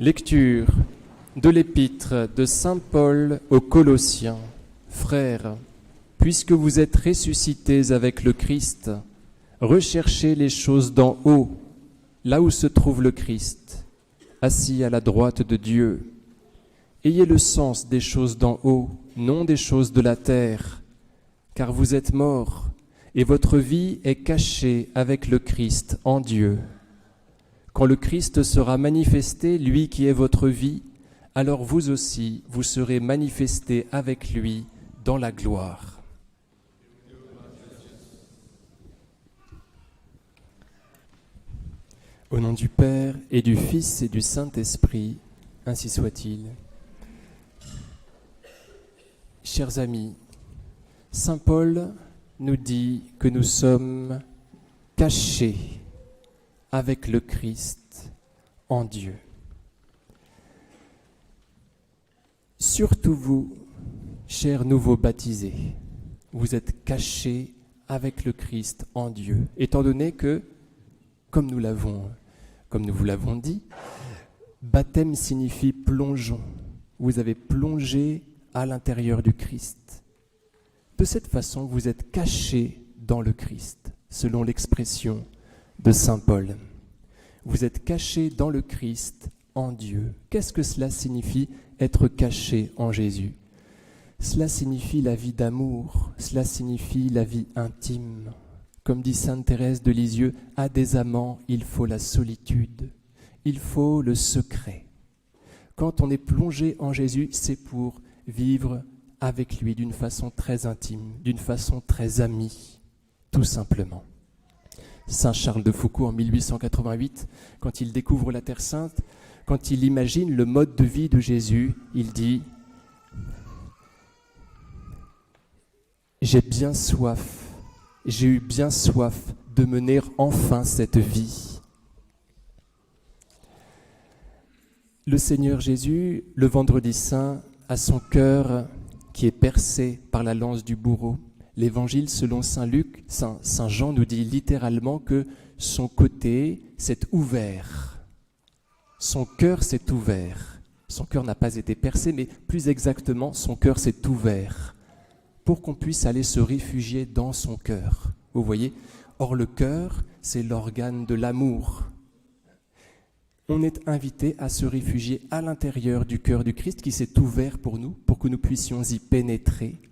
Lecture de l'épître de saint Paul aux Colossiens. Frères, puisque vous êtes ressuscités avec le Christ, recherchez les choses d'en haut, là où se trouve le Christ, assis à la droite de Dieu. Ayez le sens des choses d'en haut, non des choses de la terre, car vous êtes morts, et votre vie est cachée avec le Christ en Dieu. Quand le Christ sera manifesté, lui qui est votre vie, alors vous aussi, vous serez manifestés avec lui dans la gloire. Au nom du Père et du Fils et du Saint-Esprit, ainsi soit-il. Chers amis, saint Paul nous dit que nous sommes cachés avec le Christ en Dieu. Surtout vous, chers nouveaux baptisés, vous êtes cachés avec le Christ en Dieu, étant donné que, comme nous vous l'avons dit, baptême signifie plongeon. Vous avez plongé à l'intérieur du Christ. De cette façon, vous êtes cachés dans le Christ, selon l'expression de saint Paul. Vous êtes cachés dans le Christ en Dieu. Qu'est-ce que cela signifie, être caché en Jésus? Cela signifie la vie d'amour, cela signifie la vie intime. Comme dit sainte Thérèse de Lisieux, à des amants, il faut la solitude, il faut le secret. Quand on est plongé en Jésus, c'est pour vivre avec lui d'une façon très intime, d'une façon très amie, tout simplement. Saint Charles de Foucauld, en 1888, quand il découvre la Terre Sainte, quand il imagine le mode de vie de Jésus, il dit « J'ai eu bien soif de mener enfin cette vie. » Le Seigneur Jésus, le vendredi saint, a son cœur qui est percé par la lance du bourreau. L'Évangile selon saint Luc, saint Jean nous dit littéralement que son côté s'est ouvert. Son cœur s'est ouvert. Son cœur n'a pas été percé, mais plus exactement, son cœur s'est ouvert pour qu'on puisse aller se réfugier dans son cœur. Vous voyez ? Or, le cœur, c'est l'organe de l'amour. On est invité à se réfugier à l'intérieur du cœur du Christ qui s'est ouvert pour nous, pour que nous puissions y pénétrer,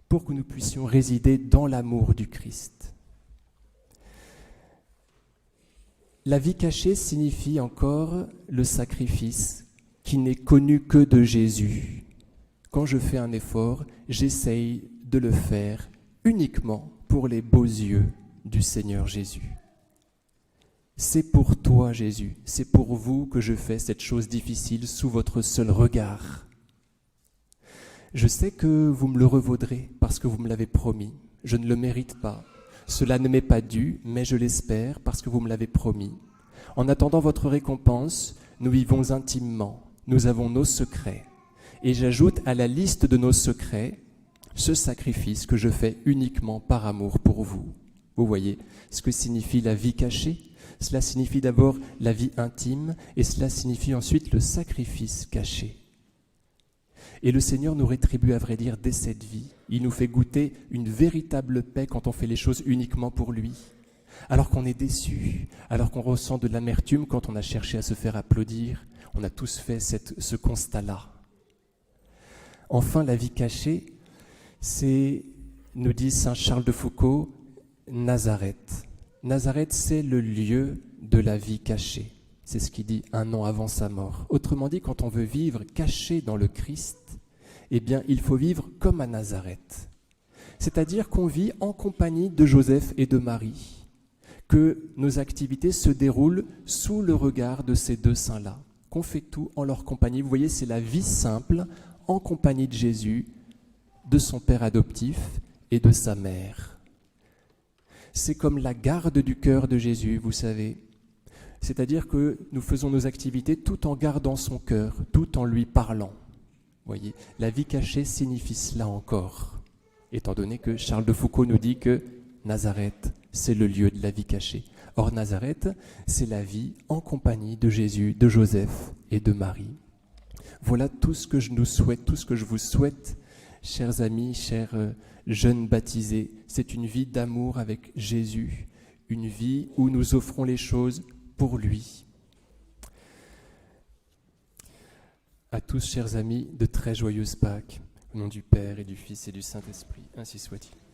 pour que nous puissions résider dans l'amour du Christ. La vie cachée signifie encore le sacrifice qui n'est connu que de Jésus. Quand je fais un effort, j'essaye de le faire uniquement pour les beaux yeux du Seigneur Jésus. C'est pour toi, Jésus, c'est pour vous que je fais cette chose difficile sous votre seul regard. Je sais que vous me le revaudrez parce que vous me l'avez promis. Je ne le mérite pas. Cela ne m'est pas dû, mais je l'espère parce que vous me l'avez promis. En attendant votre récompense, nous vivons intimement. Nous avons nos secrets. Et j'ajoute à la liste de nos secrets ce sacrifice que je fais uniquement par amour pour vous. Vous voyez ce que signifie la vie cachée? Cela signifie d'abord la vie intime et cela signifie ensuite le sacrifice caché. Et le Seigneur nous rétribue, à vrai dire, dès cette vie. Il nous fait goûter une véritable paix quand on fait les choses uniquement pour lui. Alors qu'on est déçu, alors qu'on ressent de l'amertume quand on a cherché à se faire applaudir. On a tous fait ce constat-là. Enfin, la vie cachée, c'est, nous dit saint Charles de Foucauld, Nazareth. Nazareth, c'est le lieu de la vie cachée. C'est ce qu'il dit un an avant sa mort. Autrement dit, quand on veut vivre caché dans le Christ, eh bien, il faut vivre comme à Nazareth. C'est-à-dire qu'on vit en compagnie de Joseph et de Marie, que nos activités se déroulent sous le regard de ces deux saints-là, qu'on fait tout en leur compagnie. Vous voyez, c'est la vie simple, en compagnie de Jésus, de son père adoptif et de sa mère. C'est comme la garde du cœur de Jésus, vous savez. C'est-à-dire que nous faisons nos activités tout en gardant son cœur, tout en lui parlant. Voyez, la vie cachée signifie cela encore, étant donné que Charles de Foucauld nous dit que Nazareth, c'est le lieu de la vie cachée. Or, Nazareth, c'est la vie en compagnie de Jésus, de Joseph et de Marie. Voilà tout ce que je nous souhaite, tout ce que je vous souhaite, chers amis, chers jeunes baptisés. C'est une vie d'amour avec Jésus, une vie où nous offrons les choses pour lui. À tous, chers amis, de très joyeuses Pâques, au nom du Père et du Fils et du Saint-Esprit, ainsi soit-il.